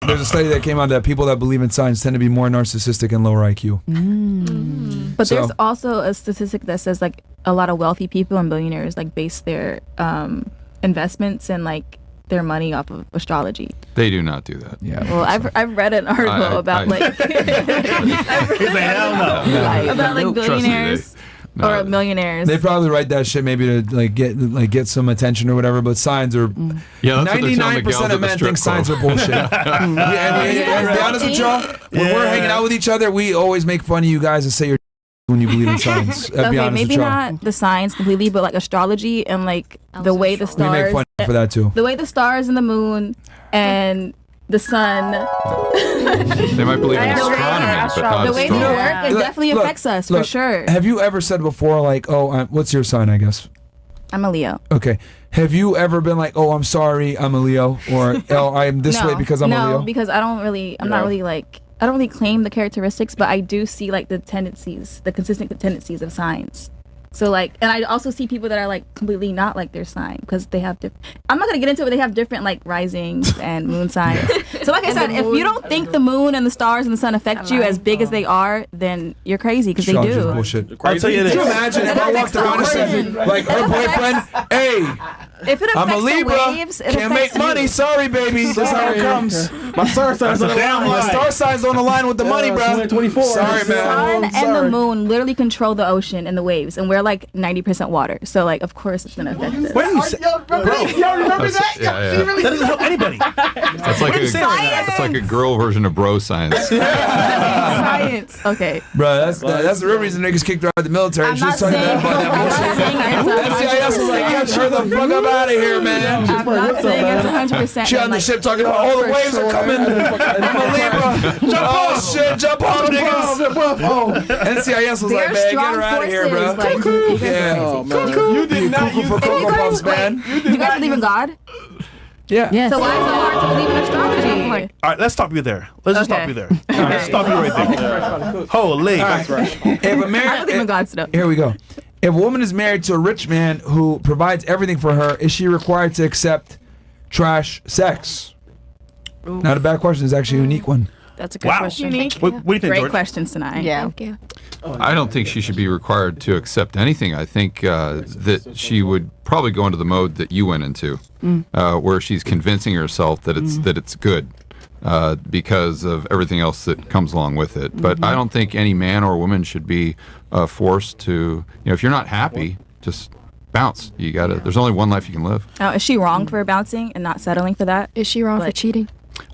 There's a study that came out that people that believe in signs tend to be more narcissistic and lower IQ. But there's also a statistic that says like a lot of wealthy people and billionaires like base their investments and like their money off of astrology. They do not do that. Yeah. Well, I've read an article about like about like billionaires or millionaires. They probably write that shit maybe to like get some attention or whatever. But signs are 99% of men think signs are bullshit. And to be honest with y'all, when we're hanging out with each other, we always make fun of you guys and say you're when you believe in signs. Okay, maybe not the signs completely, but like astrology and like the way the stars. We make fun for that too. The way the stars and the moon and the sun. They might believe in astronomy, but not the way they work, it definitely affects us for sure. Have you ever said before like, oh, what's your sign? I guess. I'm a Leo. Okay. Have you ever been like, oh, I'm sorry, I'm a Leo, or oh, I'm this way because I'm a Leo? No, because I don't really. I'm not really like. I don't really claim the characteristics, but I do see like the tendencies, the consistent tendencies of signs. So like, and I also see people that are like completely not like their sign because they have different. I'm not gonna get into it, but they have different like risings and moon signs. So like I said, if you don't think the moon and the stars and the sun affect you as big as they are, then you're crazy because they do. Bullshit. I'll tell you this. Can you imagine if I walked around and said, like her boyfriend, hey, if it affects I'm a Libra, the waves, it can't make money. Sorry, baby. That's how it comes. My star sign's on the line. My star sign's on the line with the money, bro. 24. Sorry, man. The sun and the moon literally control the ocean and the waves, and we're like 90% water. So like, of course, it's gonna affect us. What do you say? Y'all remember that? Yeah. That doesn't help anybody. That's like a girl version of bro science. Science. Okay. Bro, that's the real reason niggas kicked her out of the military. I'm She was not talking saying about that bullshit. NCIS was like, get her the fuck up out of here, man. I'm not saying it's 100%. She on the ship talking about all the waves are coming. I'm a Libra. Jump off, shit. Jump off, niggas. NCIS was like, man, get her out of here, bro. You did not use Cocoa Puffs, man. Do you guys believe in God? Yeah. Yes. So why is it hard to believe in astrology? All right, let's stop you there. Let's just stop you there. Let's stop you right there. Holy. If a man, I don't believe in God still. here we go. If a woman is married to a rich man who provides everything for her, is she required to accept trash sex? Not a bad question. It's actually a unique one. That's a good question. What do you think, Great George? questions tonight. Yeah. Thank you. I don't think she should be required to accept anything. I think that she would probably go into the mode that you went into, where she's convincing herself that it's good because of everything else that comes along with it. But I don't think any man or woman should be forced to. If you're not happy, just bounce. You gotta. There's only one life you can live. Now, is she wrong for bouncing and not settling for that? Is she wrong for cheating?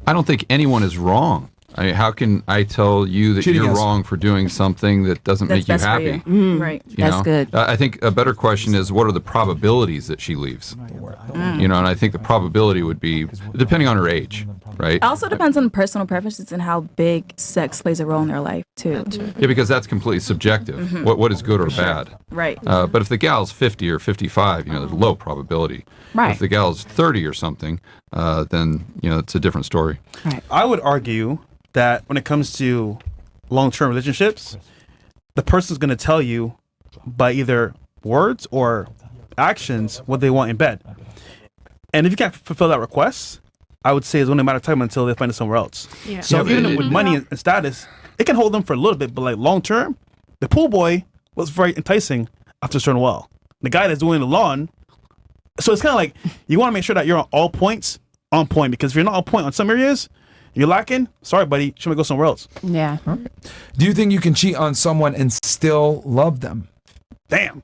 I don't think anyone is wrong. I mean, how can I tell you that you're wrong for doing something that doesn't make you happy? Right. That's good. I think a better question is, what are the probabilities that she leaves? And I think the probability would be, depending on her age, right? It also depends on personal preferences and how big sex plays a role in their life, too. Yeah, because that's completely subjective. What is good or bad? Right. But if the gal's 50 or 55, there's low probability. Right. If the gal's 30 or something, then, it's a different story. Right. I would argue that when it comes to long-term relationships, the person's going to tell you by either words or actions what they want in bed. And if you can't fulfill that request, I would say it's only a matter of time until they find it somewhere else. Yeah. So even with money and status, it can hold them for a little bit, but like long-term, the pool boy was very enticing after a certain while. The guy that's doing the lawn, so it's kind of like you want to make sure that you're on all points on point, because if you're not on point on some areas, you're lacking. Sorry, buddy. Should we go somewhere else? Yeah. Do you think you can cheat on someone and still love them? Damn.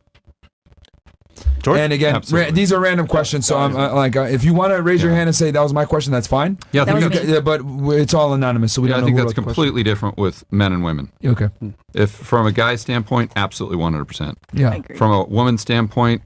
George? And again, these are random questions, so I'm if you want to raise your hand and say that was my question, that's fine. Yeah, but it's all anonymous, so we don't know. I think who that's wrote the completely different with men and women. Okay. If from a guy's standpoint, absolutely 100%. Yeah. From a woman's standpoint,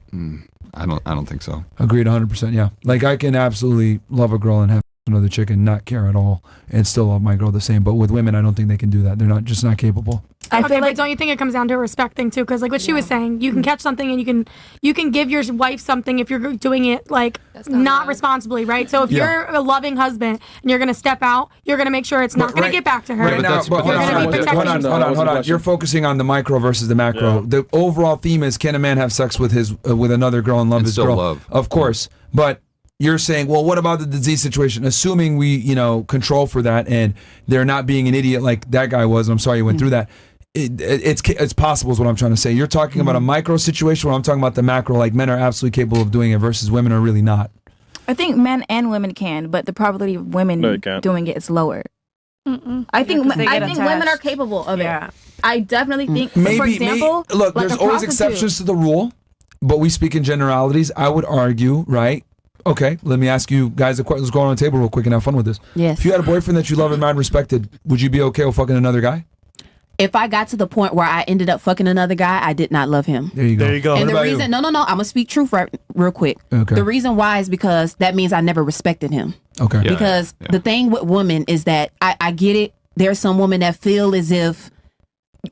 I don't think so. Agreed 100%. Yeah. Like I can absolutely love a girl and have another chick and not care at all and still love my girl the same. But with women, I don't think they can do that. They're not capable. I feel like, but don't you think it comes down to a respect thing too? Because like what she was saying, you can catch something and you can give your wife something if you're doing it like not responsibly, right? So if you're a loving husband and you're gonna step out, you're gonna make sure it's not gonna get back to her. Right now, hold on. You're focusing on the micro versus the macro. Yeah. The overall theme is, can a man have sex with another girl and love his still girl? Love. Of course, but you're saying, well, what about the disease situation? Assuming we, control for that, and they're not being an idiot like that guy was. I'm sorry you went through that. It's possible is what I'm trying to say. You're talking about a micro situation, where I'm talking about the macro. Like, men are absolutely capable of doing it versus women are really not. I think men and women can, but the probability of women doing it is lower. I think women are capable of it. I definitely think. So for example, look, there's always exceptions to the rule, but we speak in generalities. I would argue, right? Okay, let me ask you guys a question. Let's go on the table real quick and have fun with this. Yes. If you had a boyfriend that you love and admired and respected, would you be okay with fucking another guy? If I got to the point where I ended up fucking another guy, I did not love him. There you go. And the reason, no, I'm gonna speak truth real quick. Okay. The reason why is because that means I never respected him. Okay. Because the thing with women is that I get it. There's some women that feel as if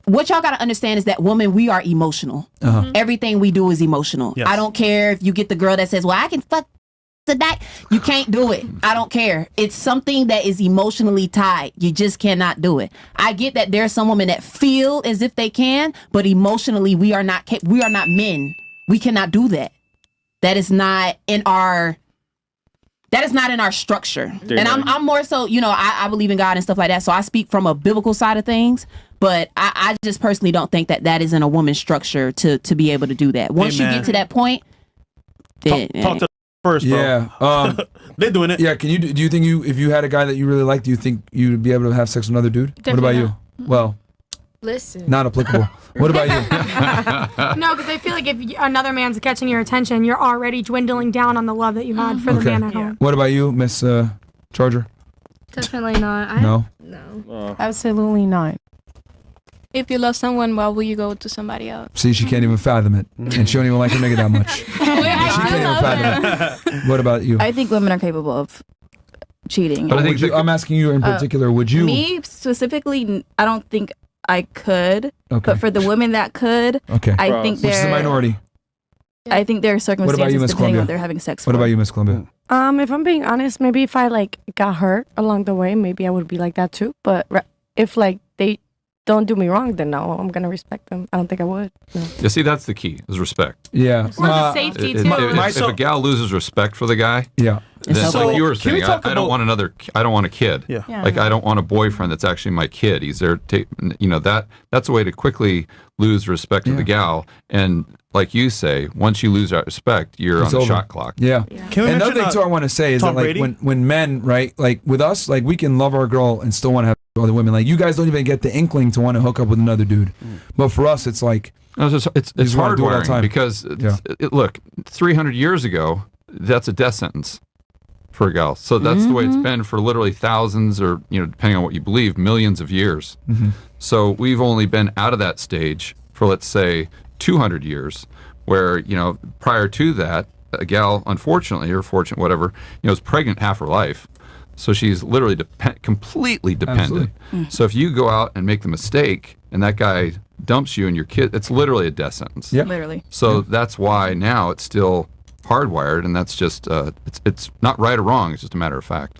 what y'all got to understand is that women, we are emotional. Everything we do is emotional. Yes. I don't care if you get the girl that says, well, I can fuck tonight. You can't do it. I don't care. It's something that is emotionally tied. You just cannot do it. I get that there's some women that feel as if they can, but emotionally we are not men. We cannot do that. That is not in our structure. And I'm more so, I believe in God and stuff like that. So I speak from a biblical side of things, but I just personally don't think that is in a woman's structure to be able to do that. Once you get to that point, then talk to first, bro. Yeah. They're doing it. Yeah. Do you think if you had a guy that you really liked, do you think you'd be able to have sex with another dude? Definitely what about you? Well, listen, not applicable. What about you? No, because I feel like if another man's catching your attention, you're already dwindling down on the love that you had for the man at home. What about you, Miss Charger? definitely not. No. No. Absolutely not. If you love someone, why will you go to somebody else? See, she can't even fathom it, and she don't even like her nigga that much. She can't even fathom it. What about you? I think women are capable of cheating. But I think I'm asking you in particular. Would you? Me specifically, I don't think I could. Okay. But for the women that could, okay. I think Which is the minority. I think there are circumstances you, Miss depending Columbia? on what they're having sex What for. about you, Miss Columbia? If I'm being honest, maybe if I got hurt along the way, maybe I would be like that too. But if they don't do me wrong, then no, I'm gonna respect them. I don't think I would. No. You see, that's the key, is respect. Yeah. Or the safety too. If a gal loses respect for the guy, yeah. then So, like you were can we saying, talk I don't want I don't want a kid. Yeah. Like I don't want a boyfriend that's actually my kid. He's there, that's a way to quickly lose respect of the gal. And like you say, once you lose that respect, you're It's on the over. shot clock. Yeah. Can we Another mention, thing too I want to say is Tom that like Brady? when men, right, like with us, like we can love our girl and still want to have other women. Like you guys don't even get the inkling to want to hook up with another dude. But for us, it's like No, it's just wanna do it all the hardwiring time. because look, 300 years ago, that's a death sentence for a gal. So that's the way it's been for literally thousands, or depending on what you believe, millions of years. So we've only been out of that stage for, let's say, 200 years, where prior to that, a gal, unfortunately or fortunate, whatever, is pregnant half her life. So she's literally completely dependent. So if you go out and make the mistake and that guy dumps you and your kid, it's literally a death sentence. Yeah. Literally. So that's why now it's still hardwired, and that's just it's not right or wrong. It's just a matter of fact.